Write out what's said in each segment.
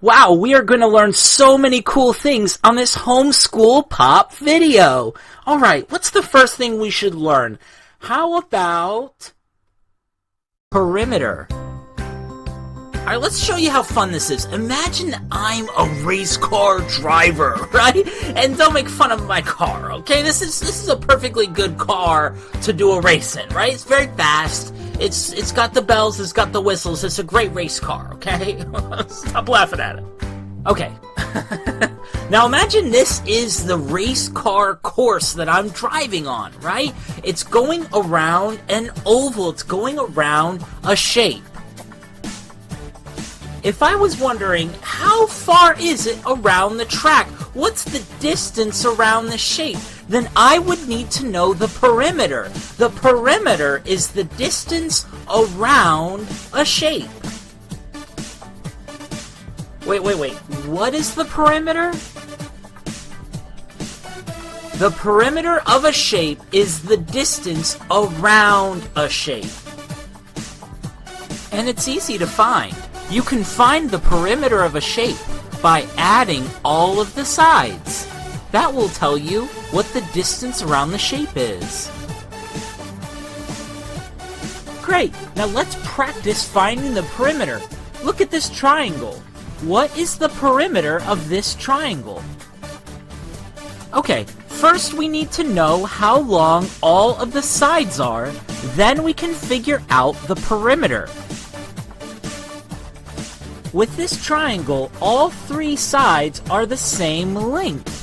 Wow, we are going to learn so many cool things on this homeschool pop video. Alright, what's the first thing we should learn? How about perimeter? Alright, let's show you how fun this is. Imagine I'm a race car driver, right? And don't make fun of my car, okay? This is a perfectly good car to do a race in, right? It's very fast. It's got the bells, it's got the whistles, it's a great race car, okay? Stop laughing at it. Okay. Now imagine this is the race car course that I'm driving on, right? It's going around an oval, it's going around a shape. If I was wondering, how far is it around the track? What's the distance around the shape? Then I would need to know the perimeter. The perimeter is the distance around a shape. Wait. What is the perimeter? The perimeter of a shape is the distance around a shape. And it's easy to find. You can find the perimeter of a shape by adding all of the sides. That will tell you what the distance around the shape is. Great! Now let's practice finding the perimeter. Look at this triangle. What is the perimeter of this triangle? Okay, first we need to know how long all of the sides are, then we can figure out the perimeter. With this triangle, all three sides are the same length.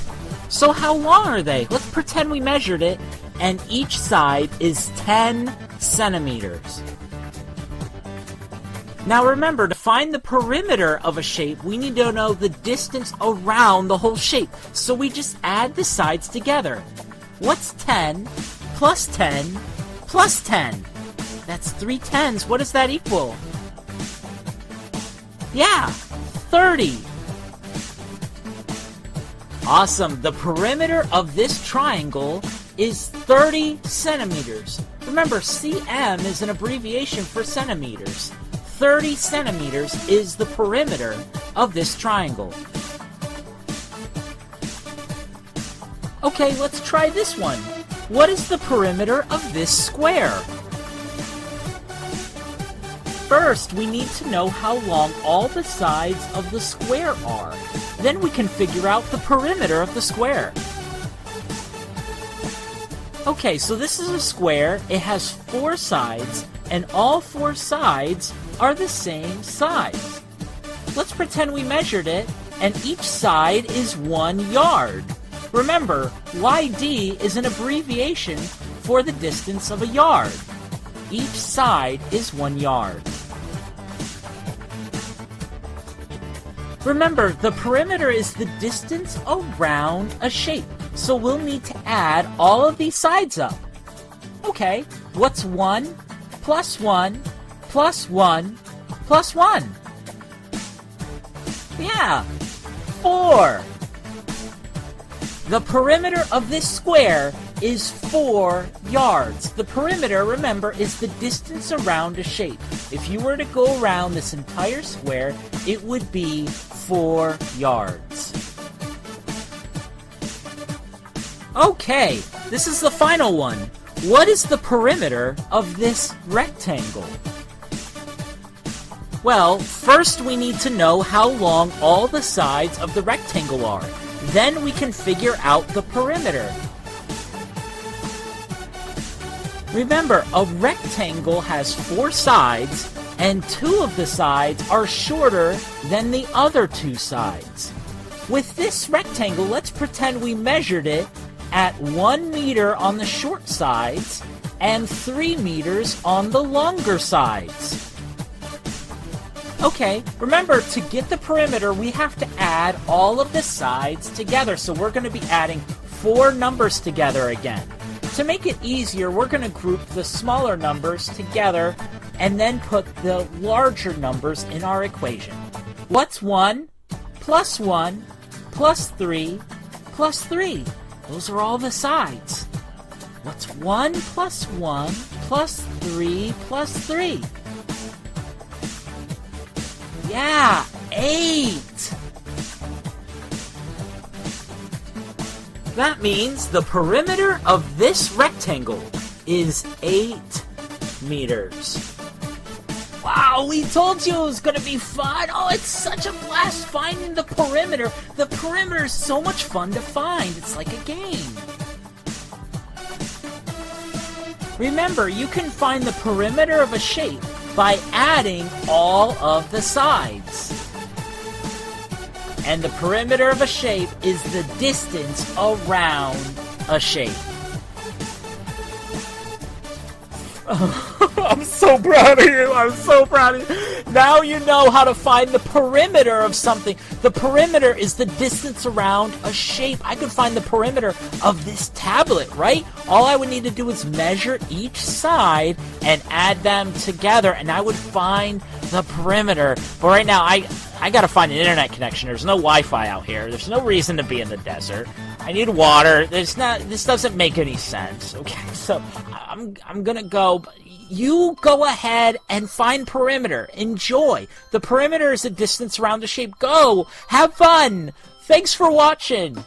So how long are they? Let's pretend we measured it, and each side is 10 centimeters. Now remember, to find the perimeter of a shape, we need to know the distance around the whole shape. So we just add the sides together. What's 10 plus 10 plus 10? That's 3 tens. What does that equal? Yeah, 30. Awesome. The perimeter of this triangle is 30 centimeters. Remember, cm is an abbreviation for centimeters. 30 centimeters is the perimeter of this triangle. Okay, let's try this one. What is the perimeter of this square? First, we need to know how long all the sides of the square are. Then we can figure out the perimeter of the square. Okay, so this is a square. It has 4 sides, and all 4 sides are the same size. Let's pretend we measured it, and each side is 1 yard. Remember, YD is an abbreviation for the distance of a yard. Each side is 1 yard. Remember, the perimeter is the distance around a shape, so we'll need to add all of these sides up. Okay, what's 1 plus 1 plus 1 plus 1? Yeah, 4. The perimeter of this square is 4 yards. The perimeter, remember, is the distance around a shape. If you were to go around this entire square, it would be 4 yards. Okay, this is the final one. What is the perimeter of this rectangle? Well, first we need to know how long all the sides of the rectangle are. Then we can figure out the perimeter. Remember, a rectangle has 4 sides, and 2 of the sides are shorter than the other 2 sides. With this rectangle, let's pretend we measured it at 1 meter on the short sides and 3 meters on the longer sides. Okay, remember, to get the perimeter, we have to add all of the sides together. So we're going to be adding 4 numbers together again. To make it easier, we're going to group the smaller numbers together and then put the larger numbers in our equation. What's 1 plus 1 plus 3 plus 3? Those are all the sides. What's 1 plus 1 plus 3 plus 3? Yeah, 8. That means the perimeter of this rectangle is 8 meters. Wow, we told you it was going to be fun. Oh, it's such a blast finding the perimeter. The perimeter is so much fun to find. It's like a game. Remember, you can find the perimeter of a shape by adding all of the sides. And the perimeter of a shape is the distance around a shape. I'm so proud of you. I'm so proud of you. Now you know how to find the perimeter of something. The perimeter is the distance around a shape. I could find the perimeter of this tablet, right? All I would need to do is measure each side and add them together, and I would find the perimeter. But right now, I gotta find an internet connection. There's no Wi-Fi out here. There's no reason to be in the desert. I need water. This doesn't make any sense. Okay, so I'm gonna go. You go ahead and find perimeter. Enjoy. The perimeter is the distance around the shape. Go. Have fun. Thanks for watching.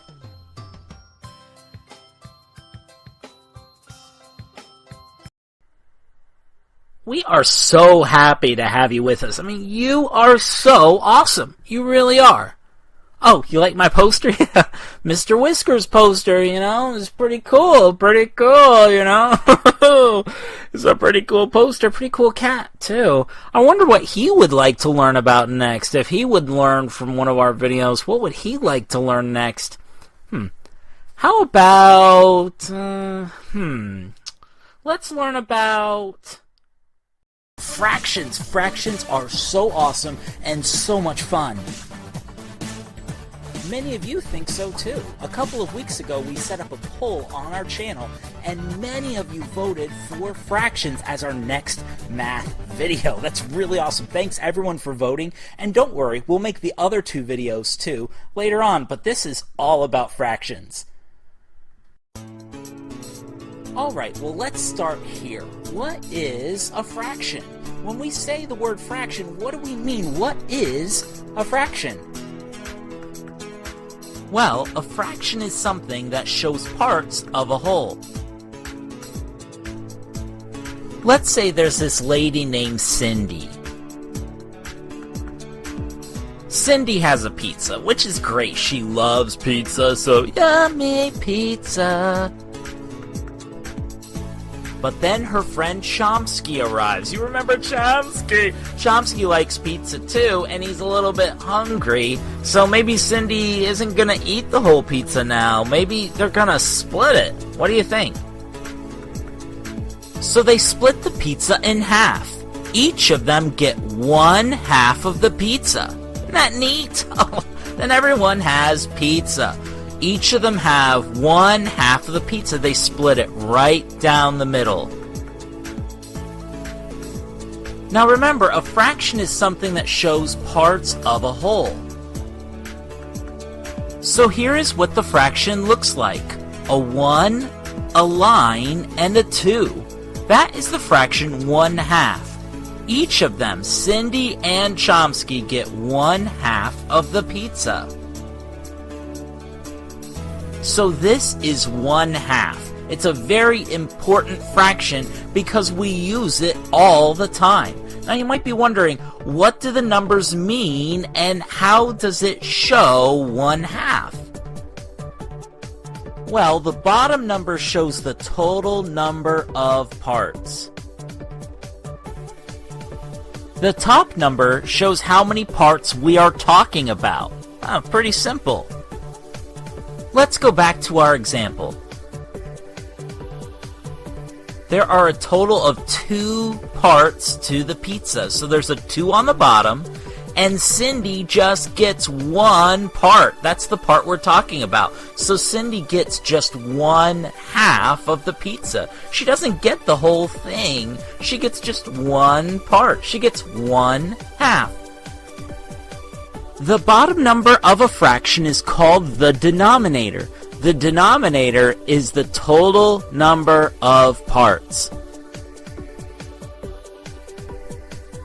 We are so happy to have you with us. I mean, you are so awesome. You really are. Oh, you like my poster? Yeah. Mr. Whiskers poster, you know? It's pretty cool. Pretty cool, you know? It's a pretty cool poster. Pretty cool cat, too. I wonder what he would like to learn about next. If he would learn from one of our videos, what would he like to learn next? How about... Let's learn about... fractions. Fractions are so awesome and so much fun. Many of you think so too. A couple of weeks ago, we set up a poll on our channel, and many of you voted for fractions as our next math video. That's really awesome. Thanks everyone for voting, and don't worry, we'll make the other 2 videos too later on, but this is all about fractions. Alright, well let's start here. What is a fraction? When we say the word fraction, what do we mean? What is a fraction? Well, a fraction is something that shows parts of a whole. Let's say there's this lady named Cindy. Cindy has a pizza, which is great. She loves pizza, so yummy pizza. But then her friend Chomsky arrives. You remember Chomsky? Chomsky likes pizza too, and he's a little bit hungry. So maybe Cindy isn't gonna eat the whole pizza now. Maybe they're gonna split it. What do you think? So they split the pizza in half. Each of them get 1/2 of the pizza. Isn't that neat? Then everyone has pizza. Each of them have 1/2 of the pizza. They split it right down the middle. Now remember, a fraction is something that shows parts of a whole. So here is what the fraction looks like. A 1, a line, and a 2. That is the fraction 1/2. Each of them, Cindy and Chomsky, get 1/2 of the pizza. So this is 1/2. It's a very important fraction because we use it all the time. Now you might be wondering, what do the numbers mean and how does it show 1/2? Well, the bottom number shows the total number of parts. The top number shows how many parts we are talking about. Pretty simple. Let's go back to our example. There are a total of 2 parts to the pizza. So there's a 2 on the bottom, and Cindy just gets 1 part. That's the part we're talking about. So Cindy gets just 1/2 of the pizza. She doesn't get the whole thing. She gets just 1 part. She gets 1/2. The bottom number of a fraction is called the denominator. The denominator is the total number of parts.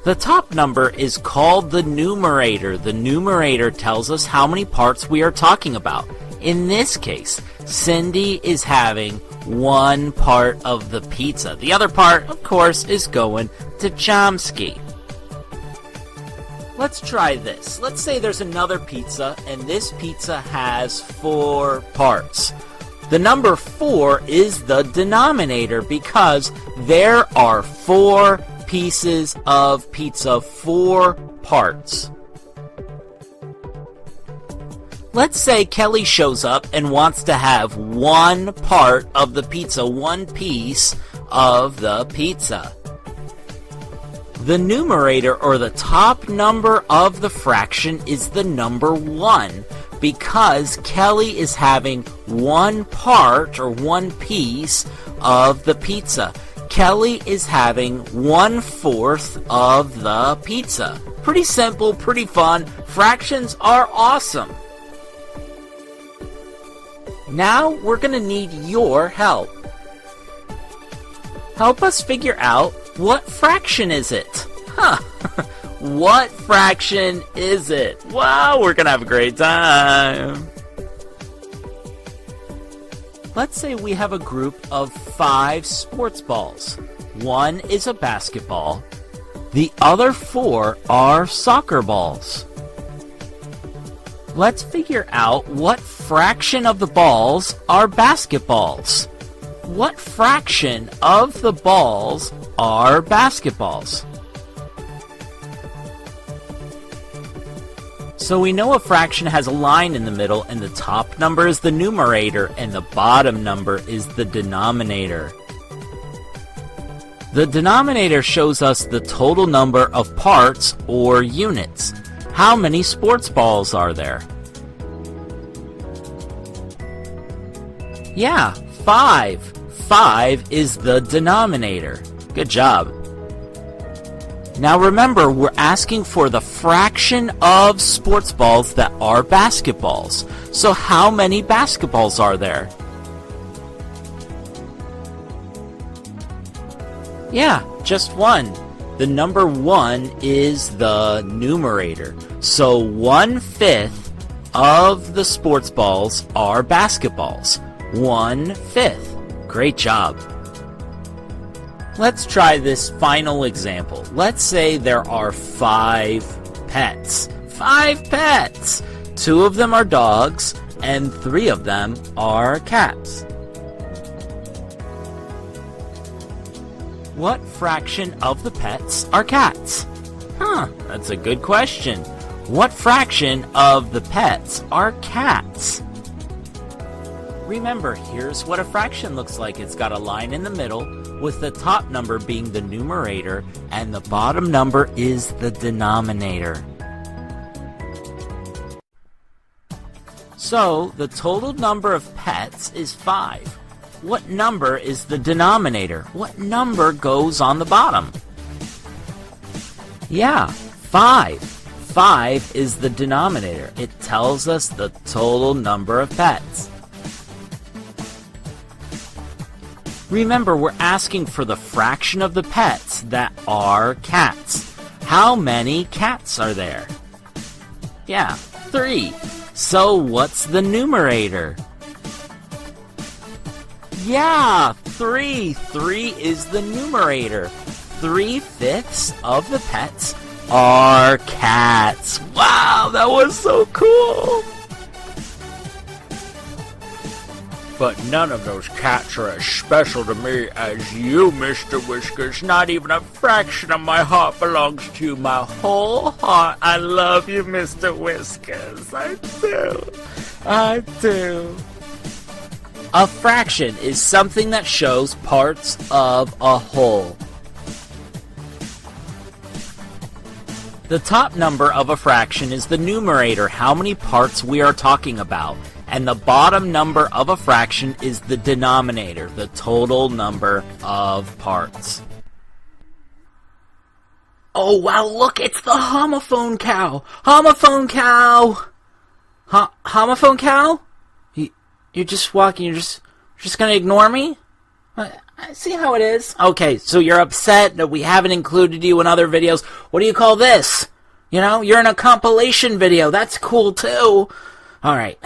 The top number is called the numerator. The numerator tells us how many parts we are talking about. In this case, Cindy is having one part of the pizza. The other part, of course, is going to Chomsky. Let's try this. Let's say there's another pizza, and this pizza has 4 parts. The number 4 is the denominator because there are 4 pieces of pizza, 4 parts. Let's say Kelly shows up and wants to have one part of the pizza, one piece of the pizza. The numerator, or the top number of the fraction, is the number 1 because Kelly is having one part or one piece of the pizza. Kelly is having 1/4 of the pizza. Pretty simple, pretty fun. Fractions are awesome. Now we're going to need your help. Help us figure out, what fraction is it? What fraction is it? Wow, we're going to have a great time. Let's say we have a group of 5 sports balls. One is a basketball. The other 4 are soccer balls. Let's figure out what fraction of the balls are basketballs. What fraction of the balls are basketballs? So we know a fraction has a line in the middle, and the top number is the numerator, and the bottom number is the denominator. The denominator shows us the total number of parts or units. How many sports balls are there? Yeah, 5. 5 is the denominator. Good job. Now remember, we're asking for the fraction of sports balls that are basketballs. So how many basketballs are there? Yeah, just 1. The number 1 is the numerator. So 1/5 of the sports balls are basketballs. 1/5. Great job. Let's try this final example. Let's say there are 5 pets. 5 pets! 2 of them are dogs, and 3 of them are cats. What fraction of the pets are cats? That's a good question. What fraction of the pets are cats? Remember, here's what a fraction looks like. It's got a line in the middle, with the top number being the numerator, and the bottom number is the denominator. So, the total number of pets is 5. What number is the denominator? What number goes on the bottom? Yeah, 5. 5 is the denominator. It tells us the total number of pets. Remember, we're asking for the fraction of the pets that are cats. How many cats are there? Yeah, 3. So what's the numerator? Yeah, 3. 3 is the numerator. 3/5 of the pets are cats. Wow, that was so cool! But none of those cats are as special to me as you, Mr. Whiskers. Not even a fraction of my heart belongs to you. My whole heart. I love you, Mr. Whiskers. I do. I do. A fraction is something that shows parts of a whole. The top number of a fraction is the numerator, how many parts we are talking about. And the bottom number of a fraction is the denominator, the total number of parts. Oh, wow, look, it's the homophone cow! Homophone cow! Homophone cow? You're just walking, you're just gonna ignore me? I see how it is. Okay, so you're upset that we haven't included you in other videos. What do you call this? You know, you're in a compilation video. That's cool, too. Alright,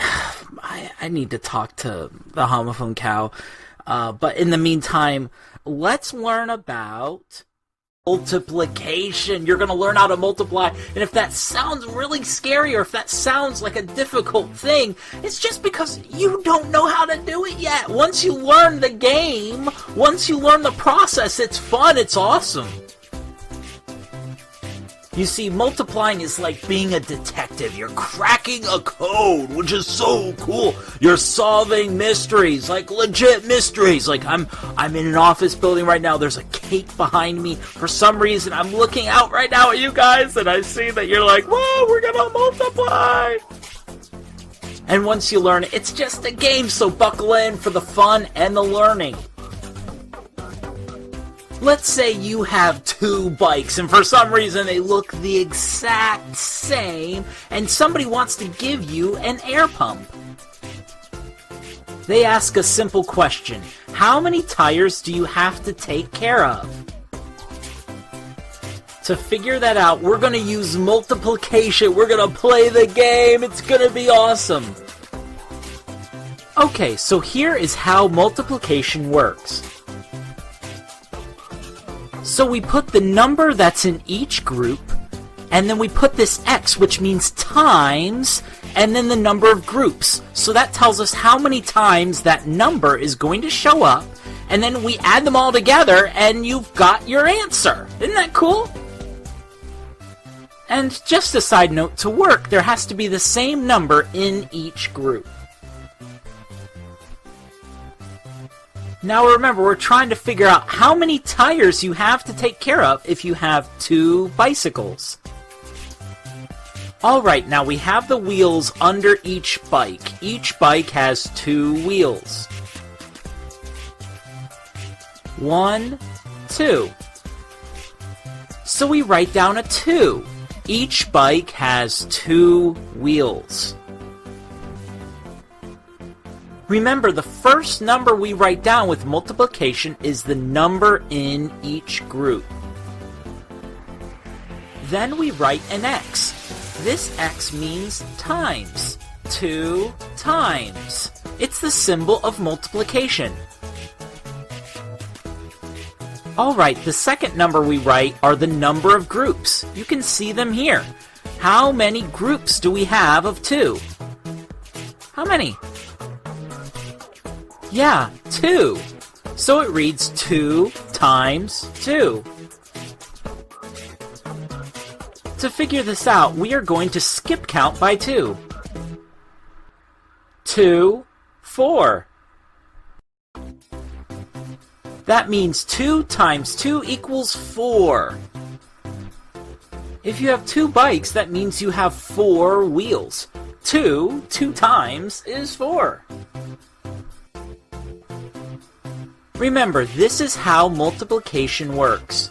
I need to talk to the homophone cow. But in the meantime, let's learn about multiplication. You're going to learn how to multiply, and if that sounds really scary, or if that sounds like a difficult thing, it's just because you don't know how to do it yet. Once you learn the game, once you learn the process, it's fun, it's awesome. You see, multiplying is like being a detective. You're cracking a code, which is so cool. You're solving mysteries, like legit mysteries. Like I'm in an office building right now. There's a cake behind me. For some reason, I'm looking out right now at you guys, and I see that you're like, whoa, we're gonna multiply. And once you learn it, it's just a game, so buckle in for the fun and the learning. Let's say you have 2 bikes, and for some reason they look the exact same, and somebody wants to give you an air pump. They ask a simple question: how many tires do you have to take care of? To figure that out, we're going to use multiplication. We're going to play the game. It's going to be awesome. Okay, so here is how multiplication works. So we put the number that's in each group, and then we put this X, which means times, and then the number of groups. So that tells us how many times that number is going to show up, and then we add them all together, and you've got your answer. Isn't that cool? And just a side note, to work, there has to be the same number in each group. Now remember, we're trying to figure out how many tires you have to take care of if you have 2 bicycles. Alright, now we have the wheels under each bike. Each bike has 2 wheels. 1, 2. So we write down a 2. Each bike has 2 wheels. Remember, the first number we write down with multiplication is the number in each group. Then we write an X. This X means times. 2 times. It's the symbol of multiplication. Alright, the second number we write are the number of groups. You can see them here. How many groups do we have of 2? How many? Yeah, 2. So it reads 2 times 2. To figure this out, we are going to skip count by 2. 2, 4. That means 2 times 2 equals 4. If you have 2 bikes, that means you have 4 wheels. 2 times is 4. Remember, this is how multiplication works.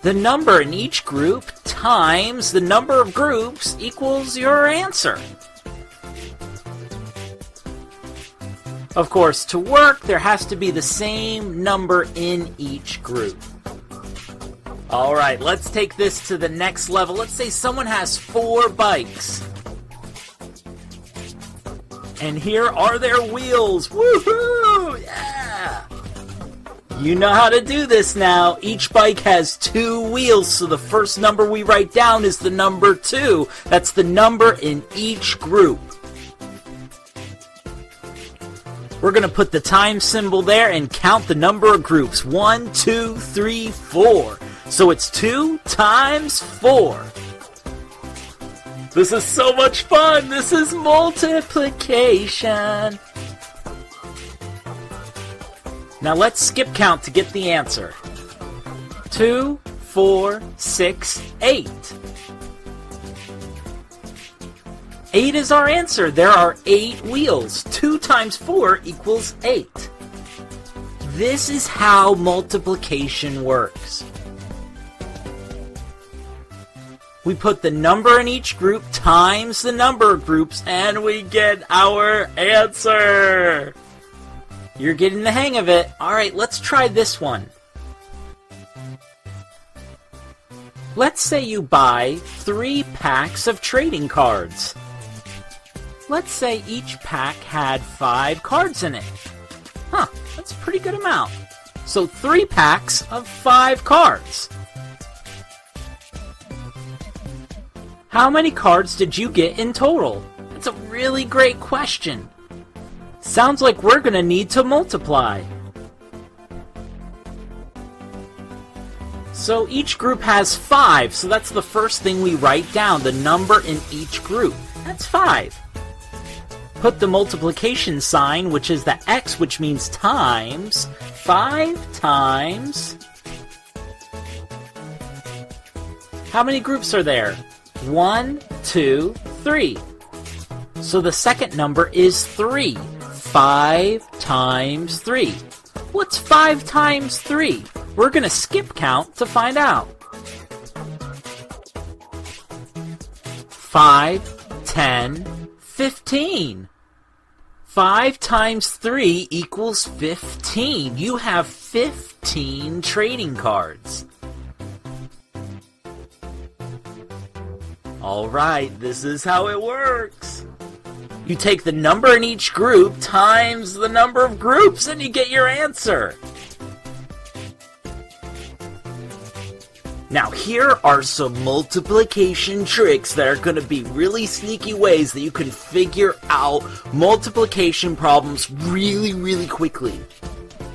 The number in each group times the number of groups equals your answer. Of course, to work, there has to be the same number in each group. Alright, let's take this to the next level. Let's say someone has 4 bikes. And here are their wheels. Woohoo! Yeah! You know how to do this now. Each bike has 2 wheels, so the first number we write down is the number 2. That's the number in each group. We're going to put the times symbol there and count the number of groups. 1, 2, 3, 4. So it's 2 times 4. This is so much fun! This is multiplication! Now let's skip count to get the answer. 2, 4, 6, 8. 8 is our answer. There are 8 wheels. 2 times 4 equals 8. This is how multiplication works. We put the number in each group times the number of groups, and we get our answer. You're getting the hang of it. Alright, let's try this one. Let's say you buy 3 packs of trading cards. Let's say each pack had 5 cards in it. Huh, that's a pretty good amount. So 3 packs of 5 cards. How many cards did you get in total? That's a really great question. Sounds like we're going to need to multiply. So each group has 5, so that's the first thing we write down, the number in each group. That's 5. Put the multiplication sign, which is the X, which means times. 5 times... How many groups are there? 1, 2, 3. So the second number is 3. 5 times 3. What's 5 times 3? We're going to skip count to find out. 5, 10, 15. 5 times 3 equals 15. You have 15 trading cards. Alright, this is how it works. You take the number in each group times the number of groups and you get your answer. Now here are some multiplication tricks that are going to be really sneaky ways that you can figure out multiplication problems really quickly.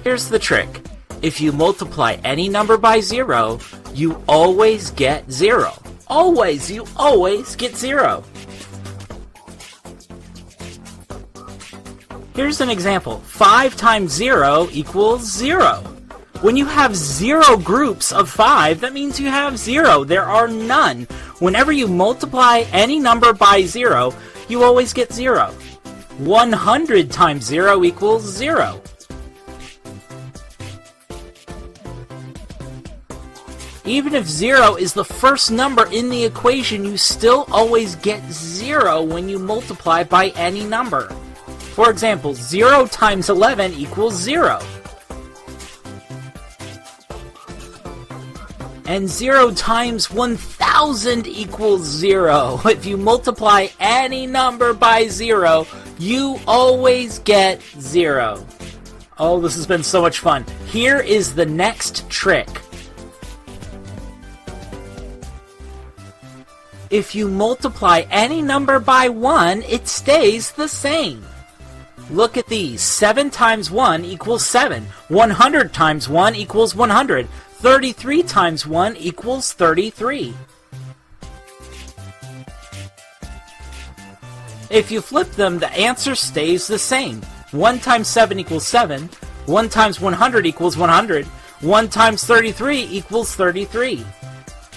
Here's the trick. If you multiply any number by 0, you always get 0. Always, you always get 0. Here's an example. 5 times 0 equals 0. When you have 0 groups of 5, that means you have 0. There are none. Whenever you multiply any number by 0, you always get 0. 100 times 0 equals 0. Even if 0 is the first number in the equation, you still always get 0 when you multiply by any number. For example, 0 times 11 equals 0. And 0 times 1000 equals 0. If you multiply any number by 0, you always get 0. Oh, this has been so much fun. Here is the next trick. If you multiply any number by 1, it stays the same. Look at these. 7 times 1 equals 7. 100 times 1 equals 100. 33 times 1 equals 33. If you flip them, the answer stays the same. 1 times 7 equals 7. 1 times 100 equals 100. 1 times 33 equals 33.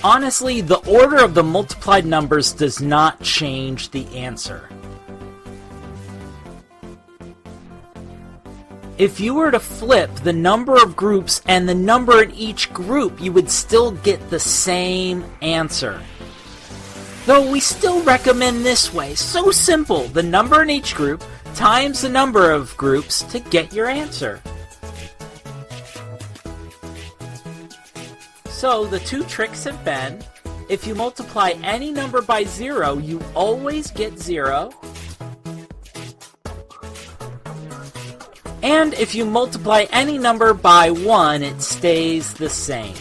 Honestly, the order of the multiplied numbers does not change the answer. If you were to flip the number of groups and the number in each group, you would still get the same answer. Though we still recommend this way. So simple. The number in each group times the number of groups to get your answer. So the two tricks have been, if you multiply any number by 0, you always get 0. And if you multiply any number by 1, it stays the same.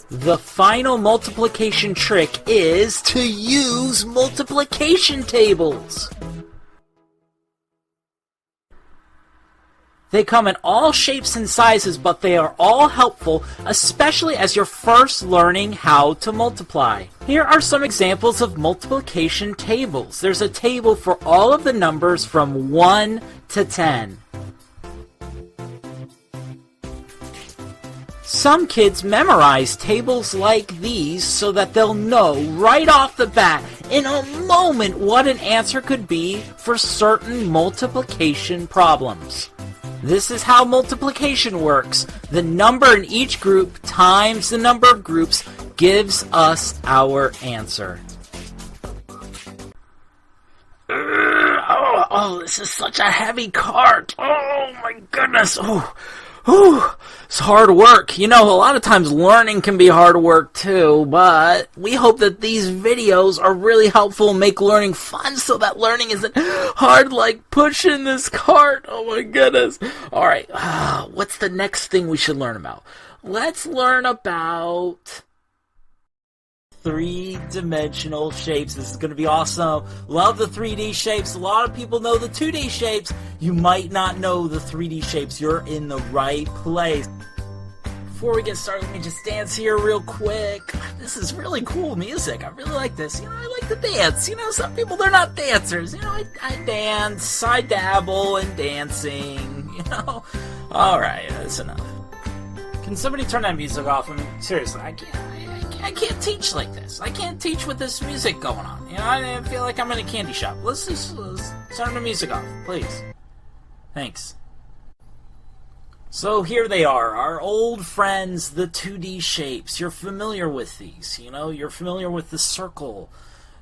The final multiplication trick is to use multiplication tables. They come in all shapes and sizes, but they are all helpful, especially as you're first learning how to multiply. Here are some examples of multiplication tables. There's a table for all of the numbers from 1 to 10. Some kids memorize tables like these so that they'll know right off the bat, in a moment, what an answer could be for certain multiplication problems. This is how multiplication works. The number in each group times the number of groups gives us our answer. Oh, this is such a heavy cart. Oh my goodness. Oh, it's hard work. You know, a lot of times learning can be hard work too, but we hope that these videos are really helpful and make learning fun so that learning isn't hard like pushing this cart. Oh my goodness. Alright, what's the next thing we should learn about? Let's learn about three-dimensional shapes. This is going to be awesome. Love the 3D shapes. A lot of people know the 2D shapes. You might not know the 3D shapes. You're in the right place. Before we get started, let me just dance here real quick. This is really cool music. I really like this. You know, I like to dance. You know, some people, they're not dancers. You know, I dance. I dabble in dancing. You know? Alright, that's enough. Can somebody turn that music off? I mean, seriously, I can't teach like this. I can't teach with this music going on. You know, I feel like I'm in a candy shop. Let's turn the music off, please. Thanks. So here they are, our old friends, the 2D shapes. You're familiar with these, you know? You're familiar with the circle,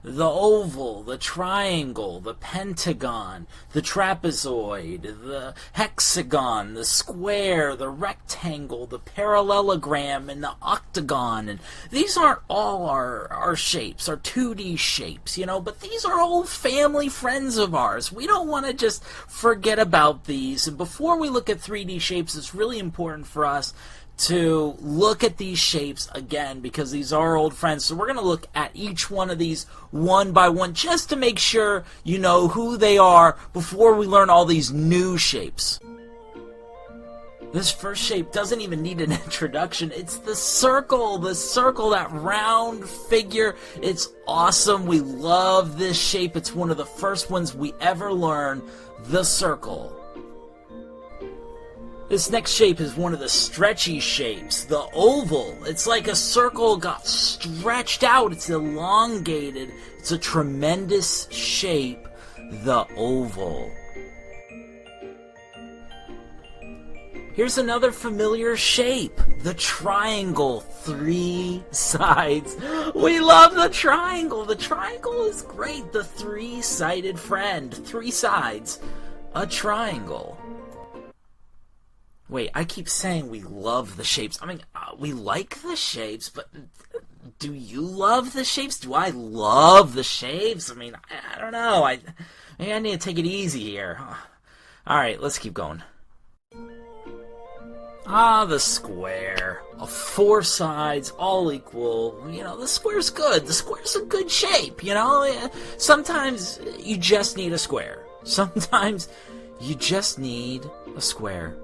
the oval, the triangle, the pentagon, the trapezoid, the hexagon, the square, the rectangle, the parallelogram, and the octagon. And these aren't all our shapes, our 2D shapes, you know, but these are old family friends of ours. We don't want to just forget about these. And before we look at 3D shapes, it's really important for us to look at these shapes again because these are old friends. So we're going to look at each one of these one by one just to make sure you know who they are before we learn all these new shapes. This first shape doesn't even need an introduction. It's the circle, that round figure. It's awesome. We love this shape. It's one of the first ones we ever learn, the circle. This next shape is one of the stretchy shapes, the oval. It's like a circle got stretched out. It's elongated. It's a tremendous shape, the oval. Here's another familiar shape, the triangle, 3 sides. We love the triangle. The triangle is great. The 3-sided friend, 3 sides, a triangle. Wait, I keep saying we love the shapes. I mean, we like the shapes, but do you love the shapes? Do I love the shapes? I mean, I don't know. Maybe I need to take it easy here. Alright, let's keep going. The square. 4 sides, all equal. You know, the square's good. The square's a good shape, you know? Sometimes you just need a square. Sometimes you just need a square.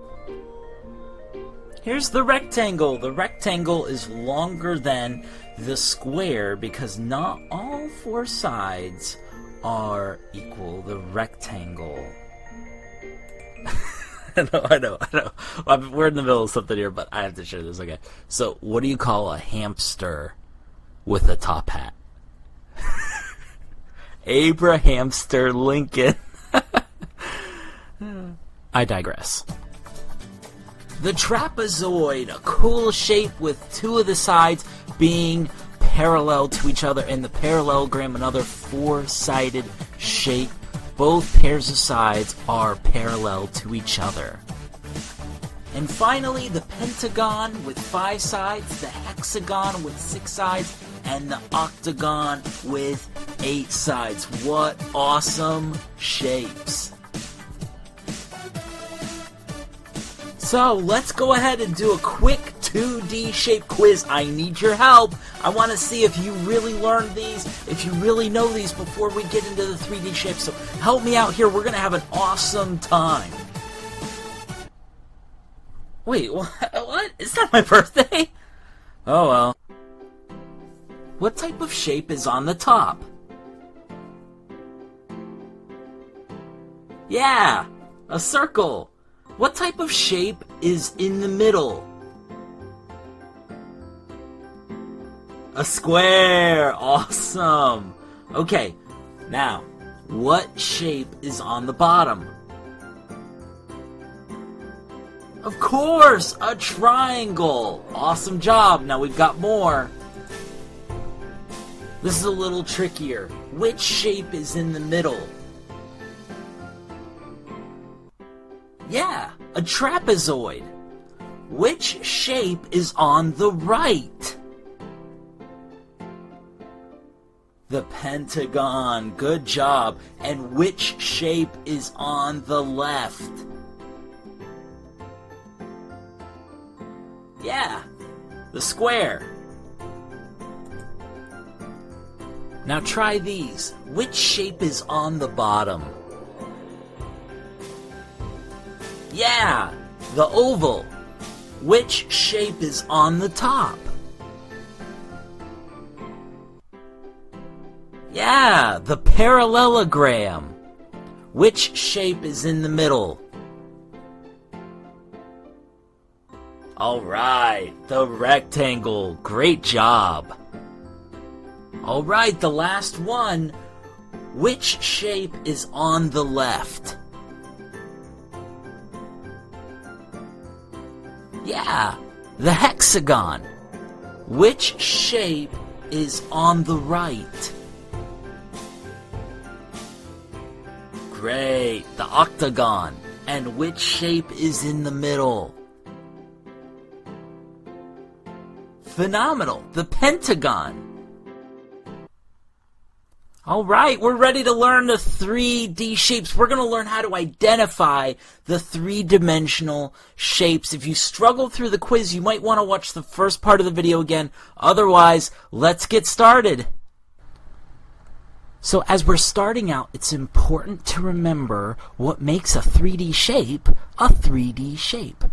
Here's the rectangle. The rectangle is longer than the square because not all 4 sides are equal. The rectangle. I know. We're in the middle of something here, but I have to share this, okay? So, what do you call a hamster with a top hat? Abrahamster Lincoln. I digress. The trapezoid, a cool shape with 2 of the sides being parallel to each other, and the parallelogram, another 4-sided shape. Both pairs of sides are parallel to each other. And finally, the pentagon with 5 sides, the hexagon with 6 sides, and the octagon with 8 sides. What awesome shapes! So, let's go ahead and do a quick 2D shape quiz. I need your help. I want to see if you really learned these, if you really know these before we get into the 3D shapes. So, help me out here. We're going to have an awesome time. Wait, what? It's not my birthday? Oh, well. What type of shape is on the top? Yeah, a circle. What type of shape is in the middle? A square! Awesome! Okay, now, what shape is on the bottom? Of course! A triangle! Awesome job! Now we've got more. This is a little trickier. Which shape is in the middle? Yeah, a trapezoid. Which shape is on the right? The pentagon. Good job. And which shape is on the left? Yeah, the square. Now try these. Which shape is on the bottom? Yeah, the oval. Which shape is on the top? Yeah, the parallelogram. Which shape is in the middle? Alright, the rectangle. Great job. Alright, the last one. Which shape is on the left? Yeah, the hexagon. Which shape is on the right? Great, the octagon. And which shape is in the middle? Phenomenal, the pentagon. Alright, we're ready to learn the 3D shapes. We're going to learn how to identify the three-dimensional shapes. If you struggle through the quiz, you might want to watch the first part of the video again. Otherwise, let's get started. So as we're starting out, it's important to remember what makes a 3D shape a 3D shape.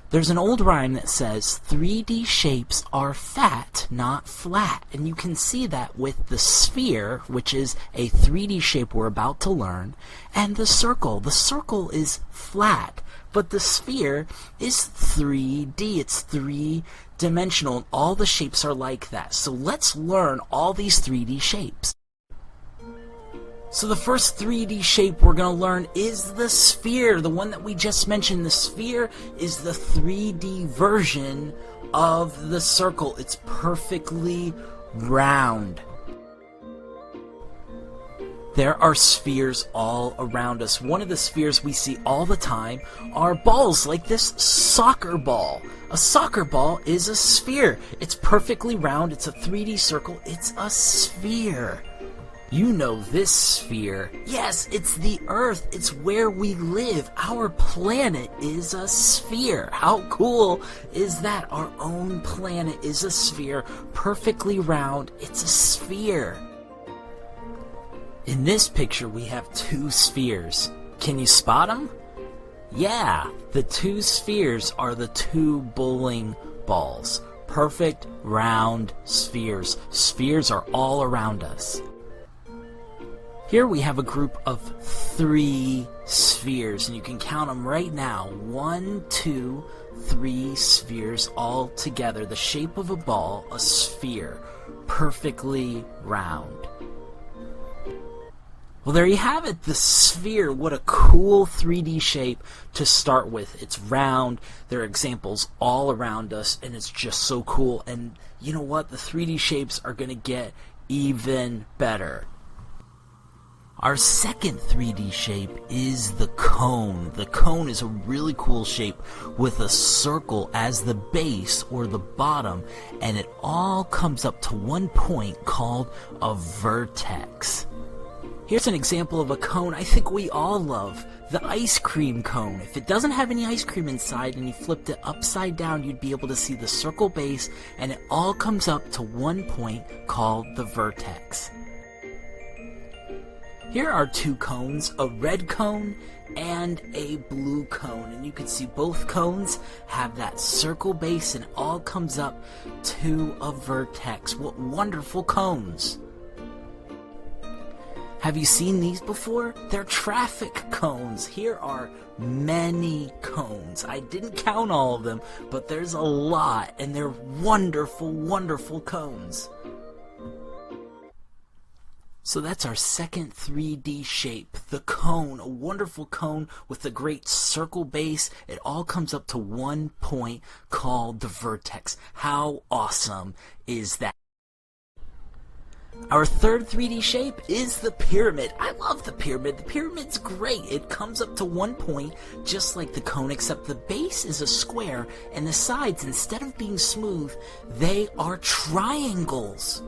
There's an old rhyme that says 3D shapes are fat, not flat. And you can see that with the sphere, which is a 3D shape we're about to learn, and the circle. The circle is flat, but the sphere is 3D. It's three-dimensional, and all the shapes are like that. So let's learn all these 3D shapes. So the first 3D shape we're going to learn is the sphere, the one that we just mentioned. The sphere is the 3D version of the circle. It's perfectly round. There are spheres all around us. One of the spheres we see all the time are balls like this soccer ball. A soccer ball is a sphere. It's perfectly round. It's a 3D circle. It's a sphere. You know this sphere. Yes, it's the Earth. It's where we live. Our planet is a sphere. How cool is that? Our own planet is a sphere, perfectly round. It's a sphere. In this picture, we have two spheres. Can you spot them? Yeah, the two spheres are the two bowling balls. Perfect round spheres. Spheres are all around us. Here we have a group of 3 spheres, and you can count them right now. 1, 2, 3 spheres all together. The shape of a ball, a sphere, perfectly round. Well, there you have it, the sphere. What a cool 3D shape to start with. It's round, there are examples all around us, and it's just so cool. And you know what? The 3D shapes are going to get even better. Our second 3D shape is the cone. The cone is a really cool shape with a circle as the base or the bottom, and it all comes up to one point called a vertex. Here's an example of a cone I think we all love, the ice cream cone. If it doesn't have any ice cream inside and you flipped it upside down, you'd be able to see the circle base, and it all comes up to one point called the vertex. Here are 2 cones, a red cone and a blue cone, and you can see both cones have that circle base and it all comes up to a vertex. What wonderful cones! Have you seen these before? They're traffic cones. Here are many cones. I didn't count all of them, but there's a lot, and they're wonderful, wonderful cones. So that's our second 3D shape, the cone, a wonderful cone with a great circle base. It all comes up to one point called the vertex. How awesome is that? Our third 3D shape is the pyramid. I love the pyramid. The pyramid's great. It comes up to one point, just like the cone, except the base is a square, and the sides, instead of being smooth, they are triangles.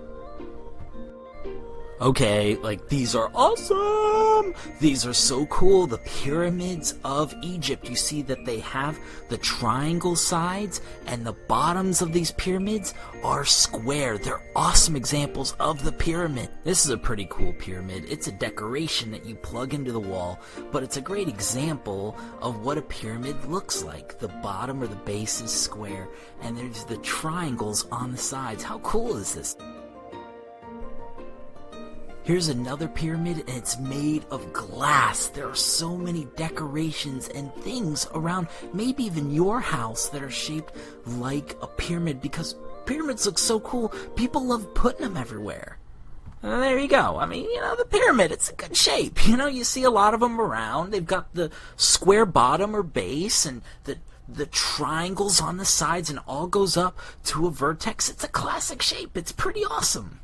Okay, like, these are awesome! These are so cool. The pyramids of Egypt, you see that they have the triangle sides, and the bottoms of these pyramids are square. They're awesome examples of the pyramid. This is a pretty cool pyramid. It's a decoration that you plug into the wall, but it's a great example of what a pyramid looks like. The bottom or the base is square, and there's the triangles on the sides. How cool is this? Here's another pyramid, and it's made of glass. There are so many decorations and things around, maybe even your house, that are shaped like a pyramid, because pyramids look so cool. People love putting them everywhere. There you go. I mean, the pyramid, it's a good shape. You see a lot of them around. They've got the square bottom or base, and the triangles on the sides, and all goes up to a vertex. It's a classic shape. It's pretty awesome.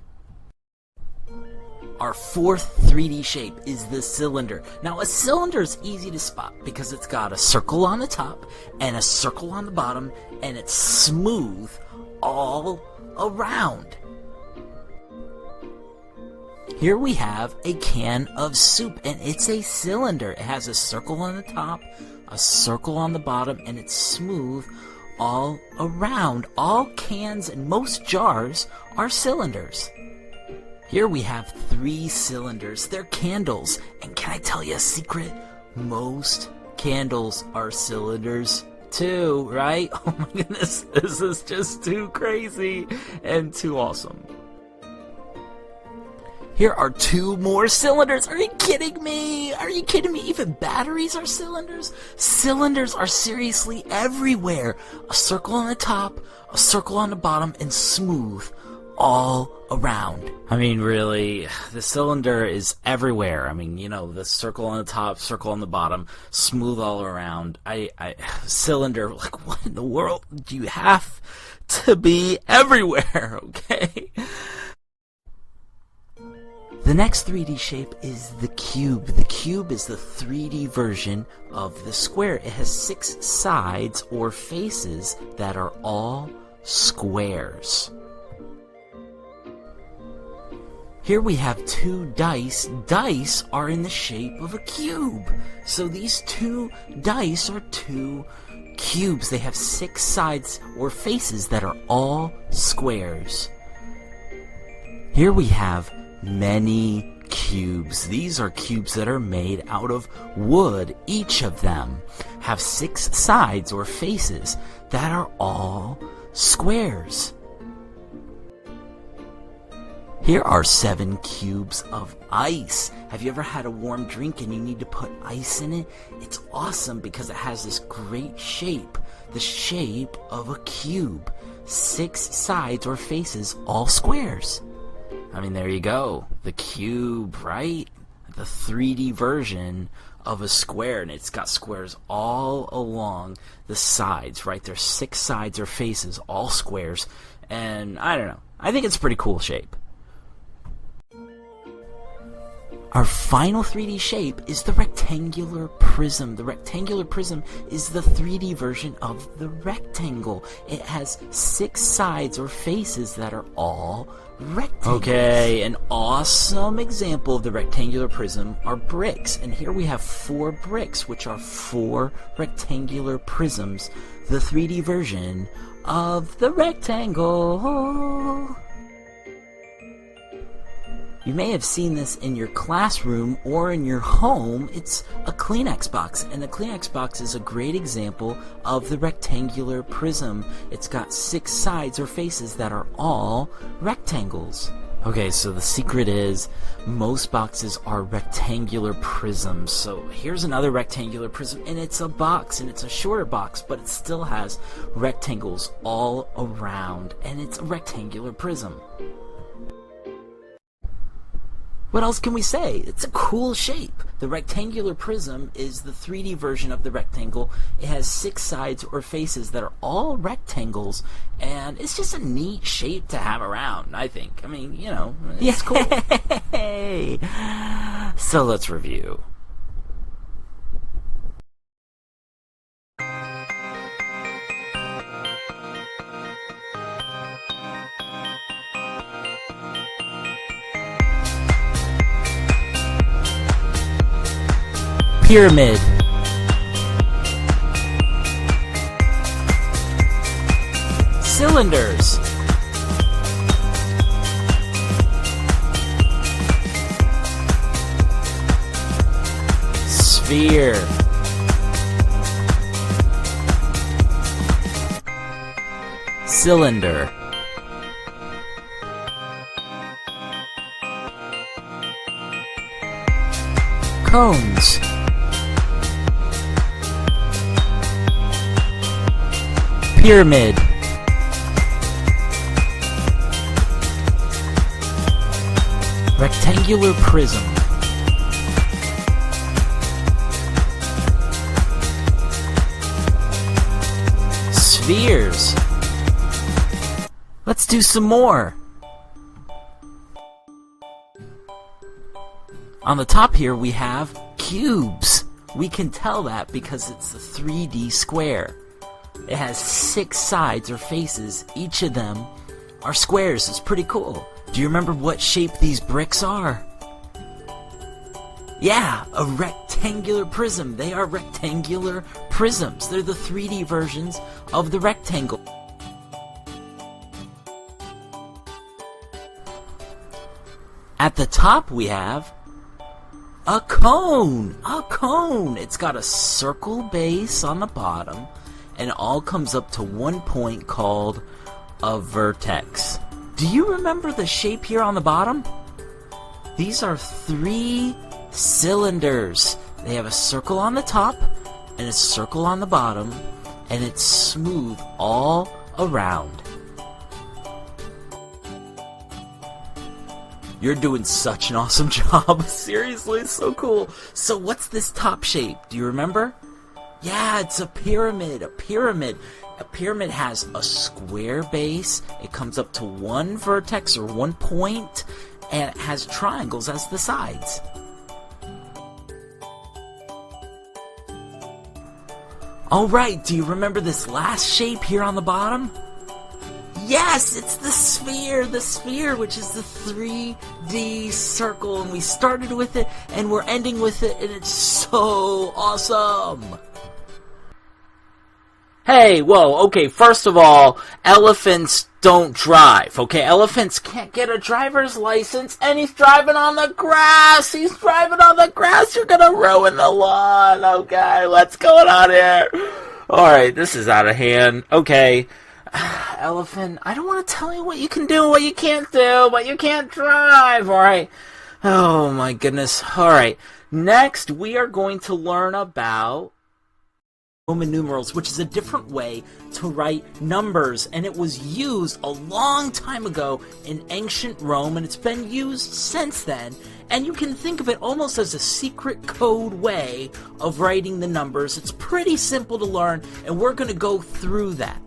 Our fourth 3D shape is the cylinder. Now, a cylinder is easy to spot because it's got a circle on the top and a circle on the bottom, and it's smooth all around. Here we have a can of soup, and it's a cylinder. It has a circle on the top, a circle on the bottom, and it's smooth all around. All cans and most jars are cylinders. Here we have 3 cylinders. They're candles. And can I tell you a secret? Most candles are cylinders too, right? Oh my goodness, this is just too crazy and too awesome. Here are 2 more cylinders. Are you kidding me? Are you kidding me? Even batteries are cylinders? Cylinders are seriously everywhere. A circle on the top, a circle on the bottom, and smooth all around. I mean, really, the cylinder is everywhere. I mean, the circle on the top, circle on the bottom, smooth all around. Cylinder, like, what in the world? Do you have to be everywhere, okay? The next 3D shape is the cube. The cube is the 3D version of the square. It has 6 sides or faces that are all squares. Here we have 2 dice. Dice are in the shape of a cube. So these 2 dice are 2 cubes. They have 6 sides or faces that are all squares. Here we have many cubes. These are cubes that are made out of wood. Each of them have 6 sides or faces that are all squares. Here are 7 cubes of ice. Have you ever had a warm drink and you need to put ice in it? It's awesome because it has this great shape, the shape of a cube. 6 sides or faces, all squares. I mean, there you go. The cube, right? The 3D version of a square, and it's got squares all along the sides, right? There's 6 sides or faces, all squares, and I don't know. I think it's a pretty cool shape. Our final 3D shape is the rectangular prism. The rectangular prism is the 3D version of the rectangle. It has 6 sides or faces that are all rectangles. Okay, an awesome example of the rectangular prism are bricks. And here we have 4 bricks, which are 4 rectangular prisms, the 3D version of the rectangle. You may have seen this in your classroom or in your home. It's a Kleenex box, and the Kleenex box is a great example of the rectangular prism. It's got 6 sides or faces that are all rectangles. Okay, so the secret is most boxes are rectangular prisms. So here's another rectangular prism, and it's a box, and it's a shorter box, but it still has rectangles all around, and it's a rectangular prism. What else can we say? It's a cool shape. The rectangular prism is the 3D version of the rectangle. It has 6 sides or faces that are all rectangles, and it's just a neat shape to have around, I think. I mean, you know, it's cool. So let's review. Pyramid. Cylinders. Sphere. Cylinder. Cones. Pyramid. Rectangular prism. Spheres. Let's do some more. On the top here we have cubes. We can tell that because it's the 3D square. It has 6 sides or faces. Each of them are squares. It's pretty cool. Do you remember what shape these bricks are? Yeah, a rectangular prism. They are rectangular prisms. They're the 3D versions of the rectangle. At the top we have a cone. A cone. It's got a circle base on the bottom, and it all comes up to one point called a vertex. Do you remember the shape here on the bottom? These are 3 cylinders. They have a circle on the top and a circle on the bottom, and it's smooth all around. You're doing such an awesome job. Seriously, it's so cool. So what's this top shape? Do you remember? Yeah, it's a pyramid. A pyramid. A pyramid has a square base. It comes up to one vertex or one point, and it has triangles as the sides. Alright, do you remember this last shape here on the bottom? Yes, it's the sphere, which is the 3D circle, and we started with it, and we're ending with it, and it's so awesome! Hey, whoa, okay, first of all, elephants don't drive, okay? Elephants can't get a driver's license, and he's driving on the grass! He's driving on the grass! You're gonna ruin the lawn! Okay, what's going on here? Alright, this is out of hand. Okay. Elephant, I don't want to tell you what you can do and what you can't do, but you can't drive, alright? Oh my goodness. Alright, next we are going to learn about Roman numerals, which is a different way to write numbers, and it was used a long time ago in ancient Rome, and it's been used since then, and you can think of it almost as a secret code way of writing the numbers. It's pretty simple to learn, and we're going to go through that.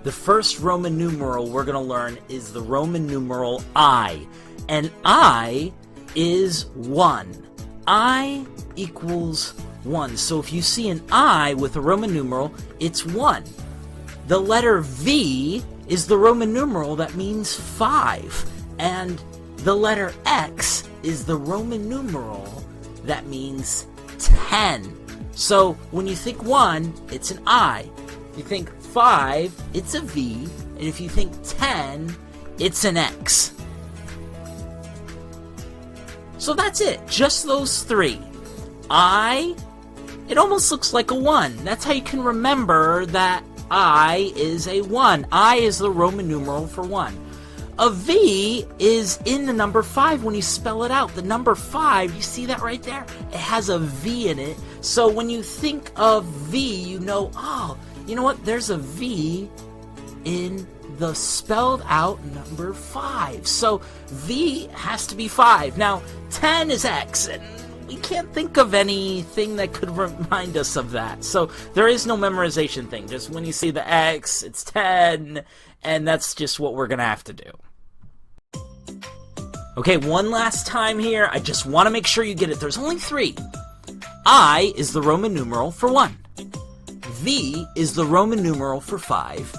The first Roman numeral we're going to learn is the Roman numeral I, and I is 1. I equals 1. So if you see an I with a Roman numeral, it's 1. The letter V is the Roman numeral that means 5. And the letter X is the Roman numeral that means 10. So when you think 1, it's an I. If you think 5, it's a V. And if you think 10, it's an X. So that's it. Just those 3. I, it almost looks like a 1. That's how you can remember that I is a 1. I is the Roman numeral for 1. A V is in the number 5 when you spell it out. The number 5, you see that right there? It has a V in it. So when you think of V, you know, oh, you know what? There's a V in the spelled out number 5. So V has to be 5. Now, 10 is X, and we can't think of anything that could remind us of that. So there is no memorization thing. Just when you see the X, it's 10, and that's just what we're going to have to do. Okay, one last time here. I just want to make sure you get it. There's only 3. I is the Roman numeral for 1. V is the Roman numeral for 5.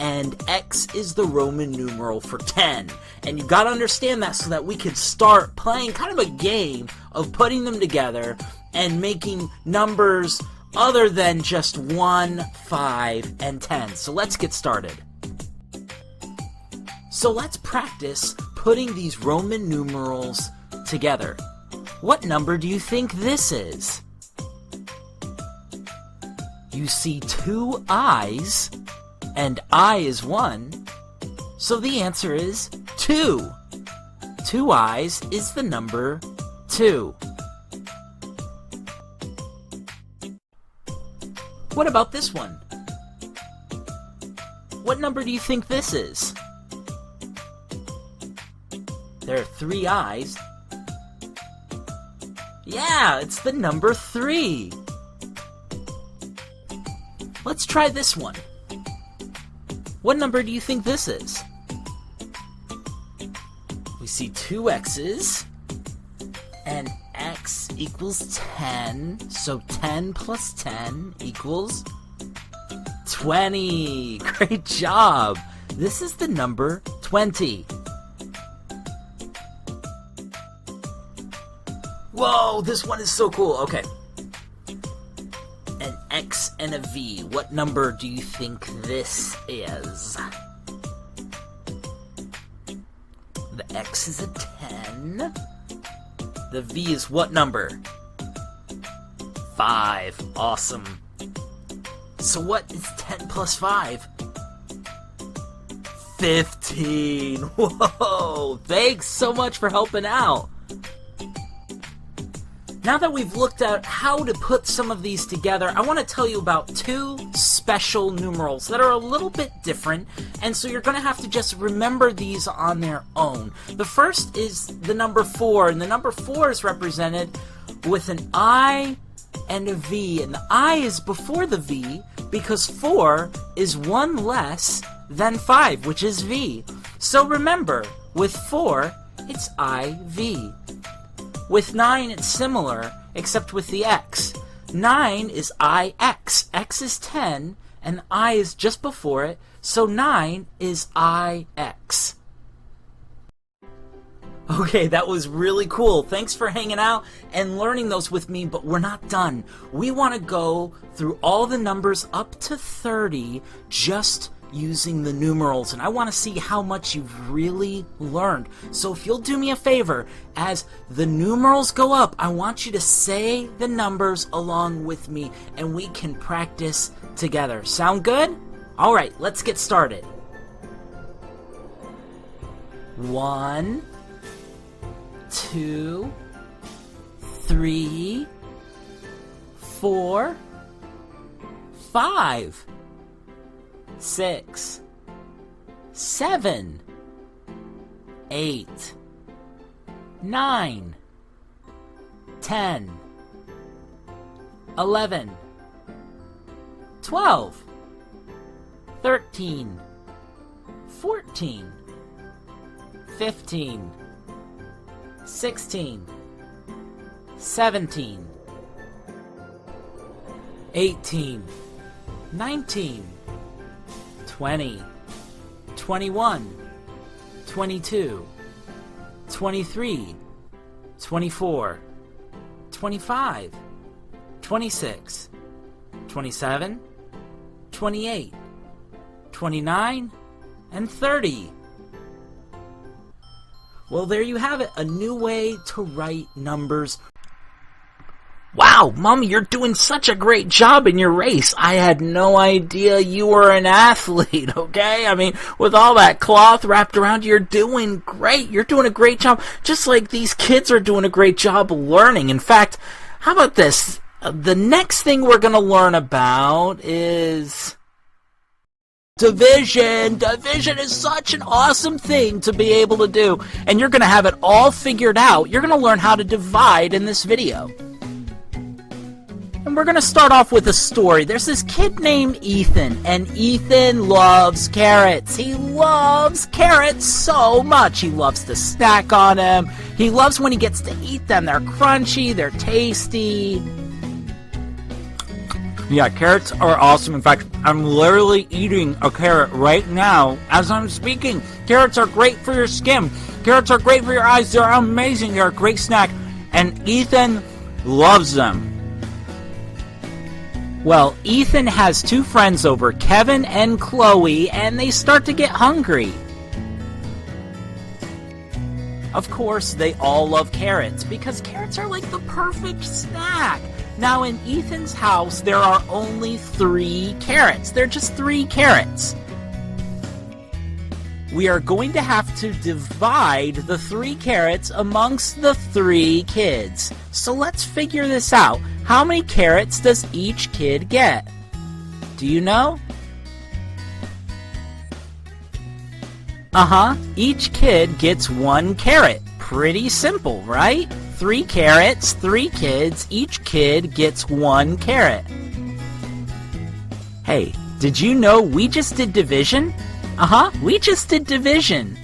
And X is the Roman numeral for 10. And you gotta understand that so that we can start playing kind of a game of putting them together and making numbers other than just 1, 5, and 10. So let's get started. So let's practice putting these Roman numerals together. What number do you think this is? You see 2 I's, and I is 1, so the answer is 2. 2 I's is the number 2. What about this one? What number do you think this is? There are 3 I's. Yeah, it's the number 3. Let's try this one. What number do you think this is? We see 2 X's, and X equals 10, so 10 plus 10 equals 20. Great job! This is the number 20. Whoa, this one is so cool. Okay. An X and a V. What number do you think this is? The X is a 10. The V is what number? 5. Awesome. So what is 10 plus 5? 15. Whoa! Thanks so much for helping out. Now that we've looked at how to put some of these together, I want to tell you about 2 special numerals that are a little bit different, and so you're going to have to just remember these on their own. The first is the number 4, and the number 4 is represented with an I and a V, and the I is before the V because 4 is 1 less than 5, which is V. So remember, with 4, it's IV. With 9, it's similar, except with the X. 9 is IX. X is 10, and I is just before it, so 9 is IX. Okay, that was really cool. Thanks for hanging out and learning those with me, but we're not done. We want to go through all the numbers up to 30 just using the numerals, and I want to see how much you've really learned. So if you'll do me a favor, as the numerals go up, I want you to say the numbers along with me, and we can practice together. Sound good? Alright, let's get started. 1, 2, 3, 4, 5, 6, 7, 8, 9, 10, 11, 12, 13, 14, 15, 16, 17, 18, 19, 20, 21, 22, 23, 24, 25, 26, 27, 28, 29, and 30. Well, there you have it, a new way to write numbers. Wow, Mommy, you're doing such a great job in your race. I had no idea you were an athlete, okay? I mean, with all that cloth wrapped around you, you're doing great. You're doing a great job, just like these kids are doing a great job learning. In fact, how about this? The next thing we're going to learn about is Division! Division is such an awesome thing to be able to do, and you're going to have it all figured out. You're going to learn how to divide in this video. And we're going to start off with a story. There's this kid named Ethan, and Ethan loves carrots. He loves carrots so much. He loves to snack on them. He loves when he gets to eat them. They're crunchy, they're tasty. Yeah, carrots are awesome. In fact, I'm literally eating a carrot right now as I'm speaking. Carrots are great for your skin. Carrots are great for your eyes. They're amazing. They're a great snack. And Ethan loves them. Well, Ethan has two friends over, Kevin and Chloe, and they start to get hungry. Of course, they all love carrots, because carrots are like the perfect snack. Now, in Ethan's house, there are only 3 carrots. They're just 3 carrots. We are going to have to divide the 3 carrots amongst the 3 kids. So let's figure this out. How many carrots does each kid get? Do you know? Each kid gets 1 carrot. Pretty simple, right? 3 carrots, 3 kids, each kid gets 1 carrot. Hey, did you know we just did division? We just did division.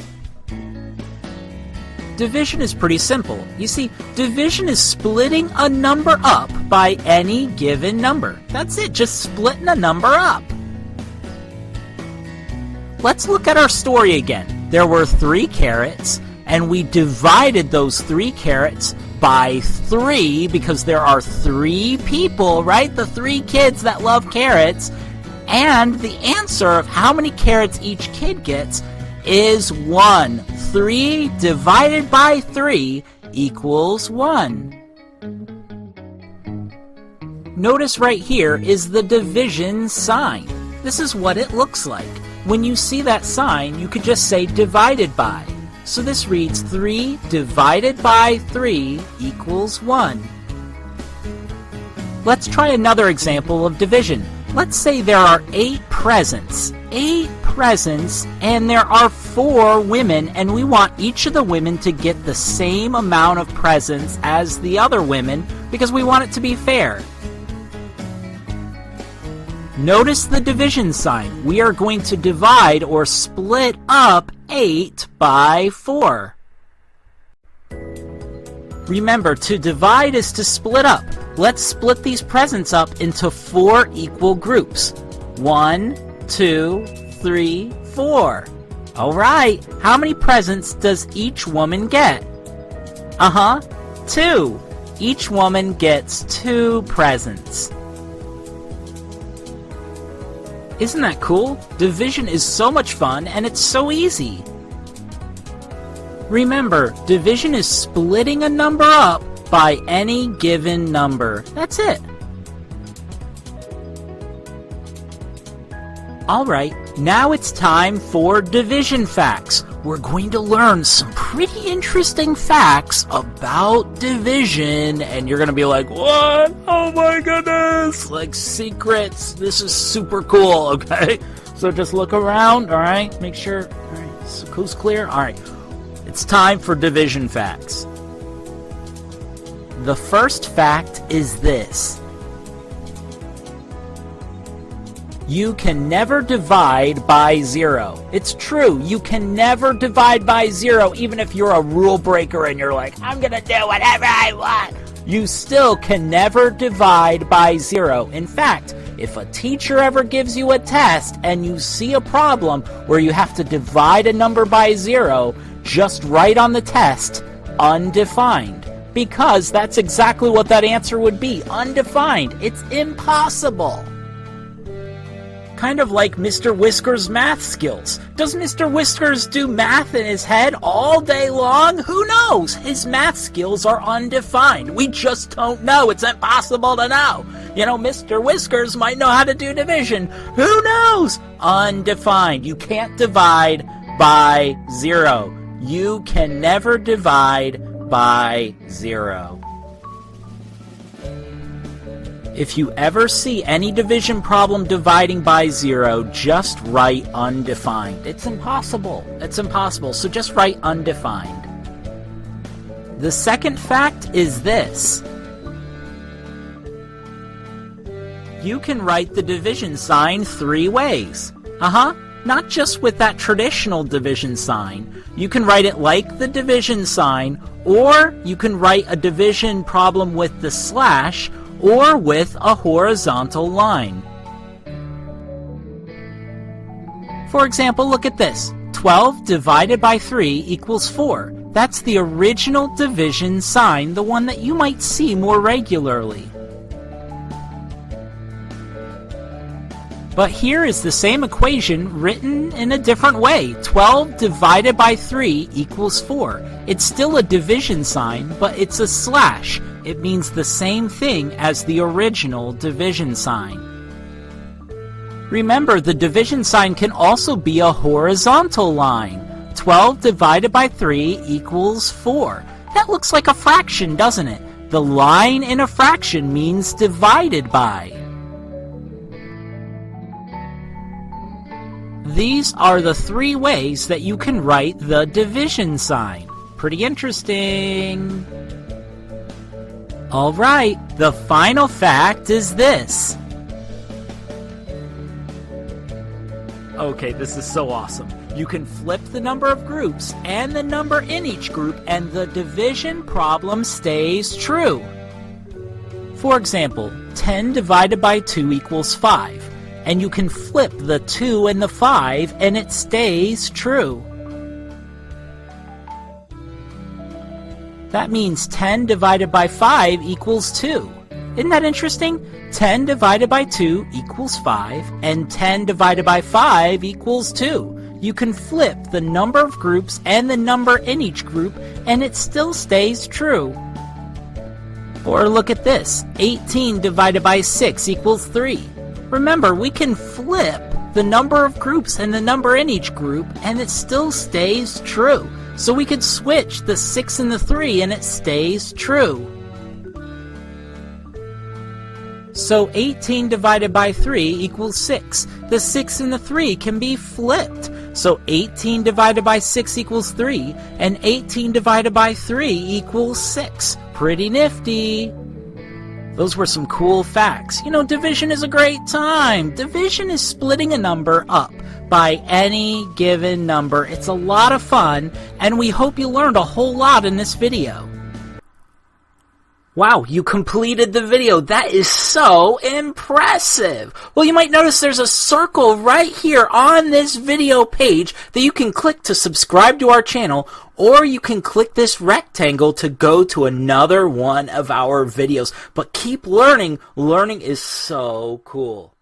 Division is pretty simple. You see, division is splitting a number up by any given number. That's it, just splitting a number up. Let's look at our story again. There were 3 carrots, and we divided those 3 carrots by 3 because there are 3 people, right? The 3 kids that love carrots. And the answer of how many carrots each kid gets is 1. 3 divided by 3 equals 1. Notice right here is the division sign. This is what it looks like. When you see that sign, you could just say divided by. So this reads 3 divided by 3 equals 1. Let's try another example of division. Let's say there are 8 presents. 8 presents, and there are 4 women, and we want each of the women to get the same amount of presents as the other women because we want it to be fair. Notice the division sign. We are going to divide or split up 8 by 4. Remember, to divide is to split up. Let's split these presents up into 4 equal groups. 1, 2, 3, 4. Alright, how many presents does each woman get? 2. Each woman gets 2 presents. Isn't that cool? Division is so much fun and it's so easy. Remember, division is splitting a number up by any given number. That's it. Alright, now it's time for division facts. We're going to learn some pretty interesting facts about division, and you're going to be like, what? Oh my goodness! Like secrets. This is super cool, okay? So just look around, alright? Make sure, alright, so coast clear? Alright, it's time for division facts. The first fact is this. You can never divide by 0. It's true, you can never divide by 0, even if you're a rule breaker and you're like, I'm gonna do whatever I want. You still can never divide by 0. In fact, if a teacher ever gives you a test and you see a problem where you have to divide a number by 0, just write on the test, undefined. Because that's exactly what that answer would be, undefined. It's impossible. Kind of like Mr. Whisker's math skills. Does Mr. Whiskers do math in his head all day long? Who knows? His math skills are undefined. We just don't know. It's impossible to know. You know, Mr. Whiskers might know how to do division. Who knows? Undefined. You can't divide by 0. You can never divide by 0. If you ever see any division problem dividing by 0, just write undefined. It's impossible. It's impossible, so just write undefined. The second fact is this. You can write the division sign 3 ways. Not just with that traditional division sign. You can write it like the division sign, or you can write a division problem with the slash, or with a horizontal line. For example, look at this. 12 divided by 3 equals 4. That's the original division sign, the one that you might see more regularly. But here is the same equation written in a different way. 12 divided by 3 equals 4. It's still a division sign, but it's a slash. It means the same thing as the original division sign. Remember, the division sign can also be a horizontal line. 12 divided by 3 equals 4. That looks like a fraction, doesn't it? The line in a fraction means divided by. These are the 3 ways that you can write the division sign. Pretty interesting. Alright, the final fact is this. Okay, this is so awesome. You can flip the number of groups and the number in each group, and the division problem stays true. For example, 10 divided by 2 equals 5. And you can flip the 2 and the 5, and it stays true. That means 10 divided by 5 equals 2. Isn't that interesting? 10 divided by 2 equals 5, and 10 divided by 5 equals 2. You can flip the number of groups and the number in each group, and it still stays true. Or look at this. 18 divided by 6 equals 3. Remember, we can flip the number of groups and the number in each group, and it still stays true. So we could switch the 6 and the 3, and it stays true. So 18 divided by 3 equals 6. The 6 and the 3 can be flipped. So 18 divided by 6 equals 3, and 18 divided by 3 equals 6. Pretty nifty. Those were some cool facts. You know, division is a great time. Division is splitting a number up by any given number. It's a lot of fun, and we hope you learned a whole lot in this video. Wow, you completed the video. That is so impressive. Well, you might notice there's a circle right here on this video page that you can click to subscribe to our channel, or you can click this rectangle to go to another one of our videos. But keep learning. Learning is so cool.